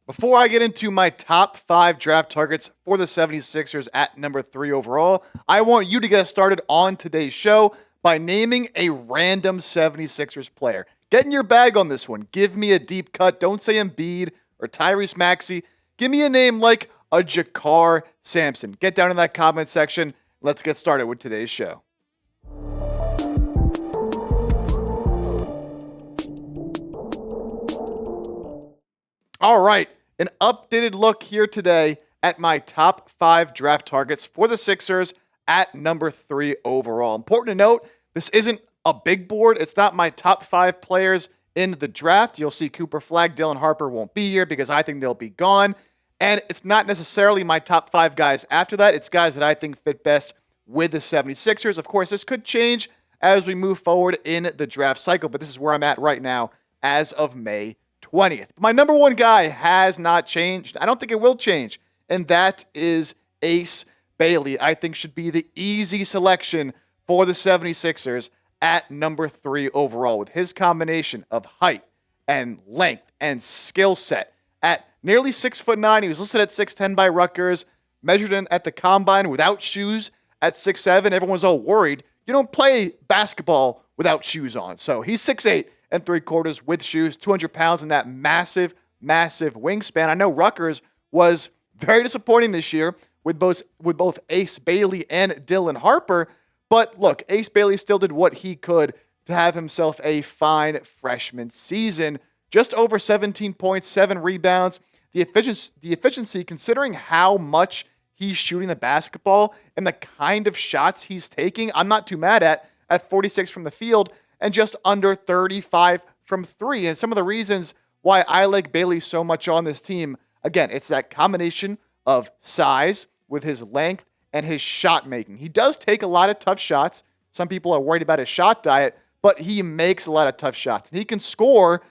Before I get into my top 5 draft targets for the 76ers at number 3 overall, I want you to get started on today's show by naming a random 76ers player. Get in your bag on this one. Give me a deep cut. Don't say Embiid or Tyrese Maxey. Give me a name like a Jakar Sampson. Get down in that comment section. Let's get started with today's show. All right, an updated look here today at my top 5 draft targets for the Sixers at number 3 overall. Important to note, this isn't a big board. It's not my top 5 players in the draft. You'll see Cooper Flagg, Dylan Harper won't be here because I think they'll be gone. And it's not necessarily my top 5 guys after that. It's guys that I think fit best with the 76ers. Of course, this could change as we move forward in the draft cycle, but this is where I'm at right now as of May 20th. My number one guy has not changed. I don't think it will change, and that is Ace Bailey. I think should be the easy selection for the 76ers at number 3 overall with his combination of height and length and skill set. At nearly 6'9", he was listed at 6'10" by Rutgers, measured in at the combine without shoes at 6'7". Everyone was all worried. You don't play basketball without shoes on. So he's 6'8" and 3/4 with shoes, 200 pounds in that massive wingspan. I know Rutgers was very disappointing this year with both Ace Bailey and Dylan Harper. But look, Ace Bailey still did what he could to have himself a fine freshman season. Just over 17 points, 7 rebounds. The efficiency, considering how much he's shooting the basketball and the kind of shots he's taking, I'm not too mad at 46 from the field and just under 35 from 3. And some of the reasons why I like Bailey so much on this team, again, it's that combination of size with his length and his shot making. He does take a lot of tough shots. Some people are worried about his shot diet, but he makes a lot of tough shots. And he can score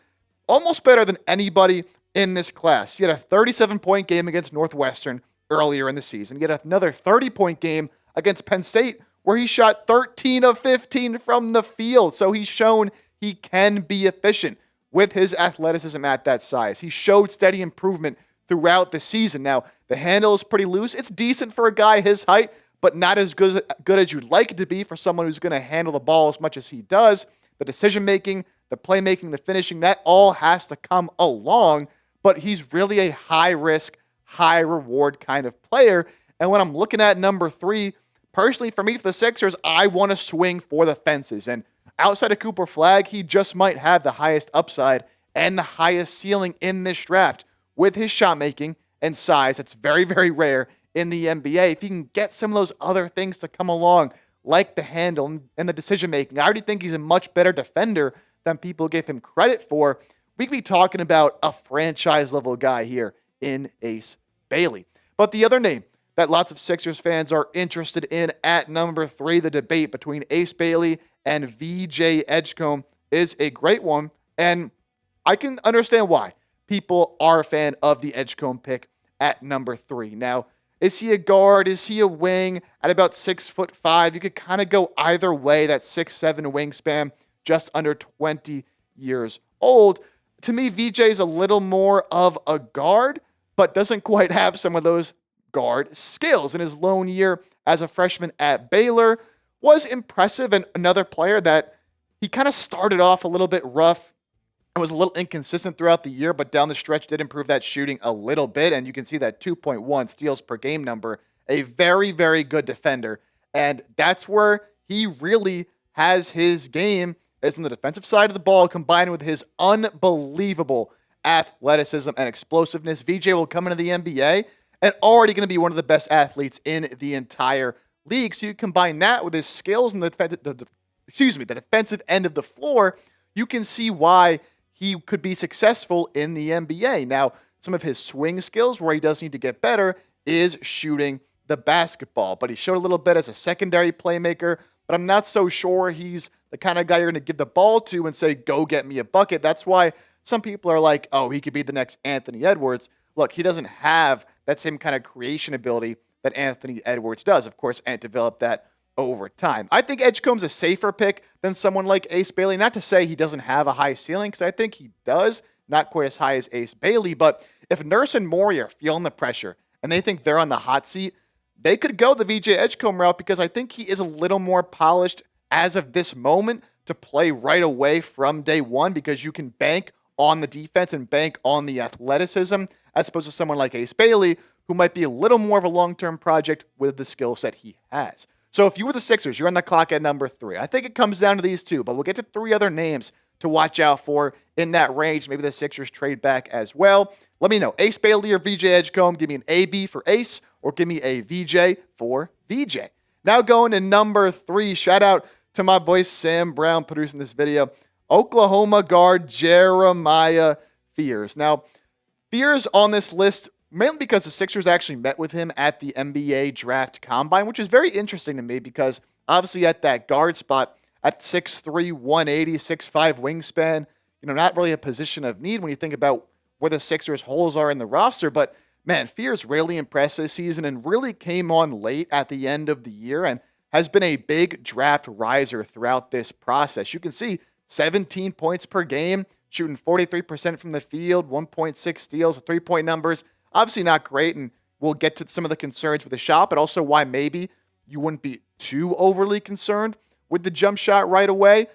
almost better than anybody in this class. He had a 37-point game against Northwestern earlier in the season. He had another 30-point game against Penn State where he shot 13 of 15 from the field. So he's shown he can be efficient with his athleticism at that size. He showed steady improvement throughout the season. Now, the handle is pretty loose. It's decent for a guy his height, but not as good as you'd like it to be for someone who's going to handle the ball as much as he does. The decision-making, the playmaking, the finishing, that all has to come along, but he's really a high-risk, high-reward kind of player. And when I'm looking at number 3, personally, for me, for the Sixers, I want to swing for the fences. And outside of Cooper Flagg, he just might have the highest upside and the highest ceiling in this draft with his shot making and size. It's very, very rare in the NBA. If he can get some of those other things to come along, like the handle and the decision making, I already think he's a much better defender than people give him credit for. We could be talking about a franchise level guy here in Ace Bailey. But the other name that lots of Sixers fans are interested in at number 3, the debate between Ace Bailey and VJ Edgecombe is a great one, and I can understand why people are a fan of the Edgecombe pick at number 3. Now, is he a guard? Is he a wing? At about 6'5", you could kind of go either way. That 6'7" wingspan, just under 20 years old. To me, VJ is a little more of a guard, but doesn't quite have some of those guard skills. In his lone year as a freshman at Baylor was impressive, and another player that he kind of started off a little bit rough and was a little inconsistent throughout the year, but down the stretch did improve that shooting a little bit, and you can see that 2.1 steals per game number. A very, very good defender, and that's where he really has his game, is on the defensive side of the ball, combined with his unbelievable athleticism and explosiveness. VJ will come into the NBA and already going to be one of the best athletes in the entire league. So you combine that with his skills in the defensive end of the floor, you can see why he could be successful in the NBA. Now, some of his swing skills, where he does need to get better, is shooting the basketball. But he showed a little bit as a secondary playmaker, but I'm not so sure he's the kind of guy you're going to give the ball to and say, go get me a bucket. That's why some people are like, oh, he could be the next Anthony Edwards. Look, he doesn't have that same kind of creation ability that Anthony Edwards does. Of course, and develop that over time. I think Edgecombe's a safer pick than someone like Ace Bailey. Not to say he doesn't have a high ceiling, because I think he does. Not quite as high as Ace Bailey, but If Nurse and Morey are feeling the pressure and they think they're on the hot seat, they could go the VJ Edgecombe route because I think he is a little more polished as of this moment to play right away from day one because you can bank on the defense and bank on the athleticism as opposed to someone like Ace Bailey who might be a little more of a long-term project with the skill set he has. So if you were the Sixers, you're on the clock at number 3. I think it comes down to these two, but we'll get to 3 other names to watch out for in that range. Maybe the Sixers trade back as well. Let me know. Ace Bailey or VJ Edgecombe. Give me an AB for Ace or give me a VJ for VJ. Now going to number 3. Shout out to my boy Sam Brown producing this video. Oklahoma guard Jeremiah Fears. Now, Fears on this list mainly because the Sixers actually met with him at the NBA Draft Combine, which is very interesting to me because obviously at that guard spot at 6'3", 180, 6'5", wingspan, not really a position of need when you think about where the Sixers' holes are in the roster. But, man, Fears really impressed this season and really came on late at the end of the year and has been a big draft riser throughout this process. You can see 17 points per game, shooting 43% from the field, 1.6 steals, three-point numbers. Obviously not great, and we'll get to some of the concerns with the shot, but also why maybe you wouldn't be too overly concerned with the jump shot right away.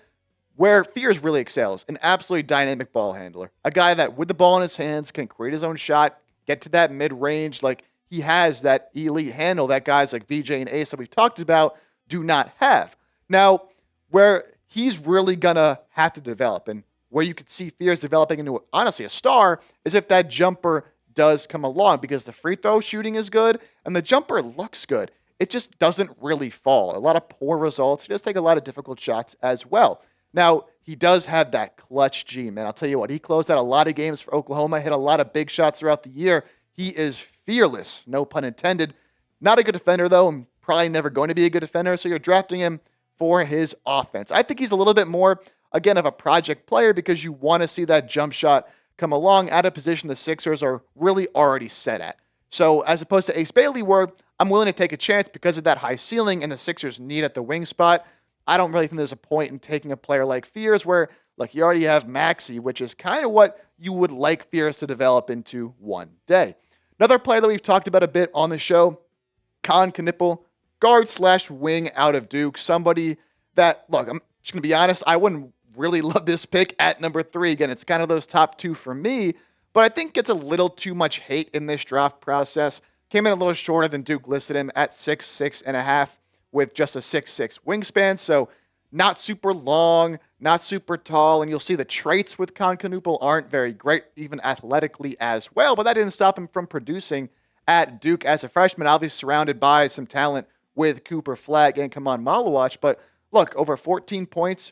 Where Fears really excels, an absolutely dynamic ball handler. A guy that, with the ball in his hands, can create his own shot, get to that mid-range. Like, he has that elite handle that guys like VJ and Ace that we've talked about do not have. Now, where he's really going to have to develop, and where you could see Fears developing into, honestly, a star, is if that jumper does come along, because the free throw shooting is good and the jumper looks good. It just doesn't really fall. A lot of poor results. He does take a lot of difficult shots as well. Now, he does have that clutch G, man. I'll tell you what, he closed out a lot of games for Oklahoma, hit a lot of big shots throughout the year. He is fearless, no pun intended. Not a good defender, though, and probably never going to be a good defender, so you're drafting him for his offense. I think he's a little bit more, again, of a project player because you want to see that jump shot come along at a position the Sixers are really already set at. So as opposed to Ace Bailey, where I'm willing to take a chance because of that high ceiling and the Sixers need at the wing spot, I don't really think there's a point in taking a player like Fears where, like, you already have Maxey, which is kind of what you would like Fears to develop into one day. Another player that we've talked about a bit on the show, Knueppel, guard/wing out of Duke. Somebody that, look, I'm just going to be honest, I wouldn't really love this pick at number 3. Again, it's kind of those top 2 for me, but I think gets a little too much hate in this draft process. Came in a little shorter than Duke listed him at 6'6.5", with just a 6'6" wingspan, so not super long, not super tall, and you'll see the traits with Knueppel aren't very great, even athletically as well, but that didn't stop him from producing at Duke as a freshman, obviously surrounded by some talent with Cooper Flagg and Kamon Malawach. But look, over 14 points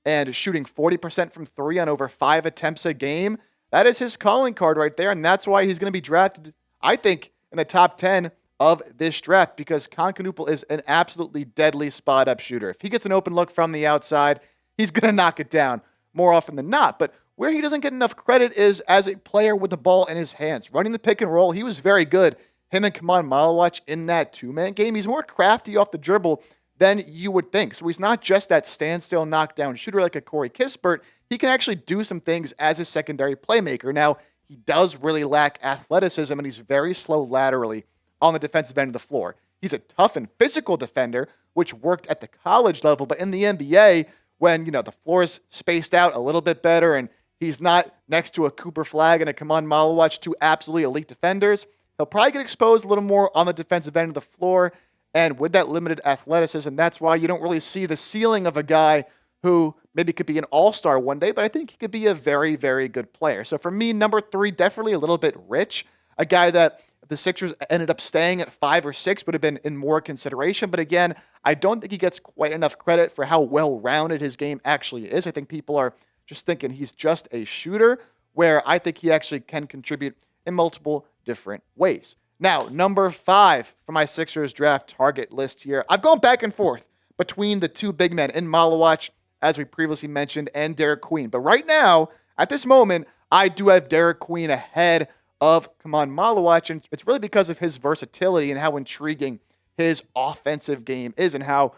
and shooting 40% from 3 on over 5 attempts a game, that is his calling card right there, and that's why he's going to be drafted, I think, in the top 10 of this draft, because Knueppel is an absolutely deadly spot-up shooter. If he gets an open look from the outside, he's going to knock it down more often than not. But where he doesn't get enough credit is as a player with the ball in his hands. Running the pick and roll, he was very good. Him and Kamon Malawach in that two-man game, he's more crafty off the dribble than you would think. So he's not just that standstill knockdown shooter like a Corey Kispert. He can actually do some things as a secondary playmaker. Now, he does really lack athleticism, and he's very slow laterally on the defensive end of the floor. He's a tough and physical defender, which worked at the college level, but in the NBA, when, the floor is spaced out a little bit better and he's not next to a Cooper Flagg and a Kamon Malawach, two absolutely elite defenders, he'll probably get exposed a little more on the defensive end of the floor. And with that limited athleticism, that's why you don't really see the ceiling of a guy who maybe could be an all-star one day, but I think he could be a very, very good player. So for me, number 3, definitely a little bit rich. A guy that if the Sixers ended up staying at 5 or 6 would have been in more consideration. But again, I don't think he gets quite enough credit for how well-rounded his game actually is. I think people are just thinking he's just a shooter, where I think he actually can contribute in multiple different ways. Now, number 5 for my Sixers draft target list here. I've gone back and forth between the two big men in Malawach, as we previously mentioned, and Derrick Queen. But right now, at this moment, I do have Derrick Queen ahead of Kamon Malawach, and it's really because of his versatility and how intriguing his offensive game is and how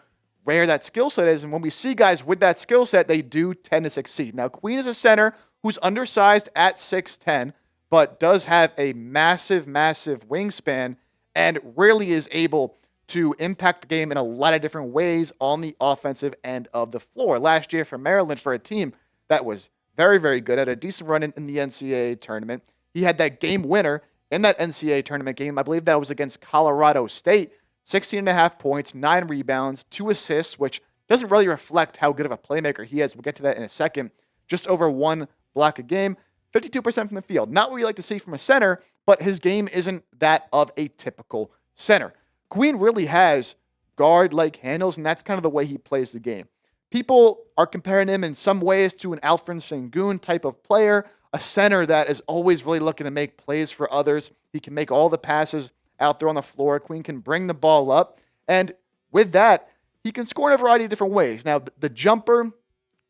rare that skill set is. And when we see guys with that skill set, they do tend to succeed. Now, Queen is a center who's undersized at 6'10", but does have a massive, massive wingspan and really is able to impact the game in a lot of different ways on the offensive end of the floor. Last year for Maryland, for a team that was very, very good, at a decent run in the NCAA tournament, he had that game winner in that NCAA tournament game. I believe that was against Colorado State. 16.5 points, 9 rebounds, 2 assists, which doesn't really reflect how good of a playmaker he is. We'll get to that in a second. Just over 1 block a game, 52% from the field. Not what you like to see from a center, but his game isn't that of a typical center. Queen really has guard-like handles, and that's kind of the way he plays the game. People are comparing him in some ways to an Alfred Sengun type of player, a center that is always really looking to make plays for others. He can make all the passes out there on the floor. Queen can bring the ball up, and with that, he can score in a variety of different ways. Now, the jumper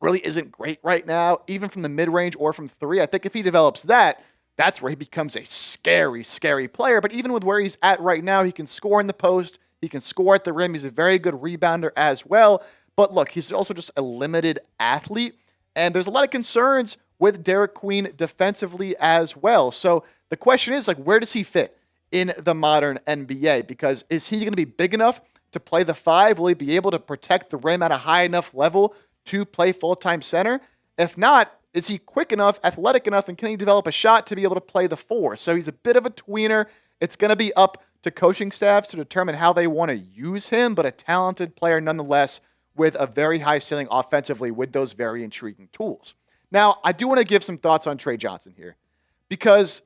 really isn't great right now, even from the mid-range or from 3. I think if he develops that, that's where he becomes a scary, scary player. But even with where he's at right now, he can score in the post. He can score at the rim. He's a very good rebounder as well. But look, he's also just a limited athlete. And there's a lot of concerns with Derrick Queen defensively as well. So the question is, where does he fit in the modern NBA? Because is he going to be big enough to play the 5? Will he be able to protect the rim at a high enough level to play full-time center? If not, is he quick enough, athletic enough, and can he develop a shot to be able to play the 4? So he's a bit of a tweener. It's going to be up to coaching staffs to determine how they want to use him, but a talented player nonetheless with a very high ceiling offensively with those very intriguing tools. Now, I do want to give some thoughts on Trey Johnson here, because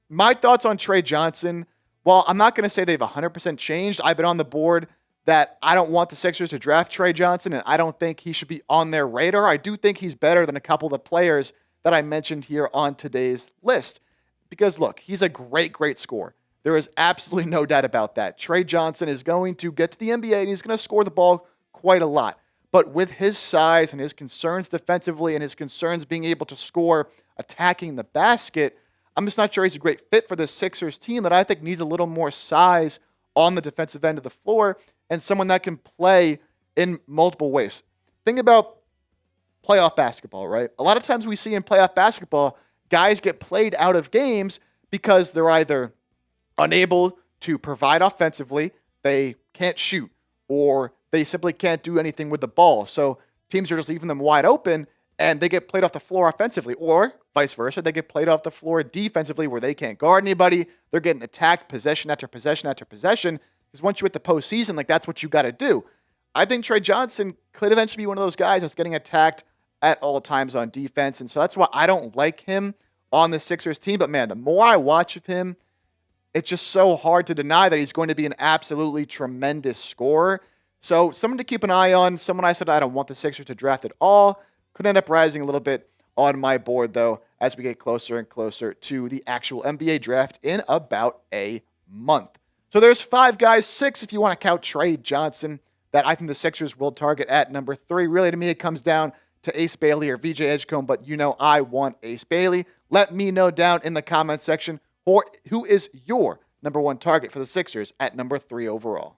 my thoughts on Trey Johnson, while I'm not going to say they've 100% changed, I've been on the board that I don't want the Sixers to draft Trey Johnson, and I don't think he should be on their radar. I do think he's better than a couple of the players that I mentioned here on today's list. Because, look, he's a great, great scorer. There is absolutely no doubt about that. Trey Johnson is going to get to the NBA, and he's going to score the ball quite a lot. But with his size and his concerns defensively and his concerns being able to score attacking the basket, I'm just not sure he's a great fit for the Sixers team that I think needs a little more size on the defensive end of the floor and someone that can play in multiple ways. Think about playoff basketball, right? A lot of times we see in playoff basketball, guys get played out of games because they're either unable to provide offensively, they can't shoot, or they simply can't do anything with the ball. So teams are just leaving them wide open, and they get played off the floor offensively, or vice versa. They get played off the floor defensively where they can't guard anybody. They're getting attacked possession after possession after possession, because once you hit the postseason, that's what you got to do. I think Trey Johnson could eventually be one of those guys that's getting attacked at all times on defense, and so that's why I don't like him on the Sixers team. But, man, the more I watch of him, it's just so hard to deny that he's going to be an absolutely tremendous scorer. So someone to keep an eye on, someone I said I don't want the Sixers to draft at all. Could end up rising a little bit on my board, though, as we get closer and closer to the actual NBA draft in about a month. So there's 5 guys, 6 if you want to count Trey Johnson, that I think the Sixers will target at number 3. Really, to me, it comes down to Ace Bailey or VJ Edgecombe, but I want Ace Bailey. Let me know down in the comment section who is your number 1 target for the Sixers at number 3 overall.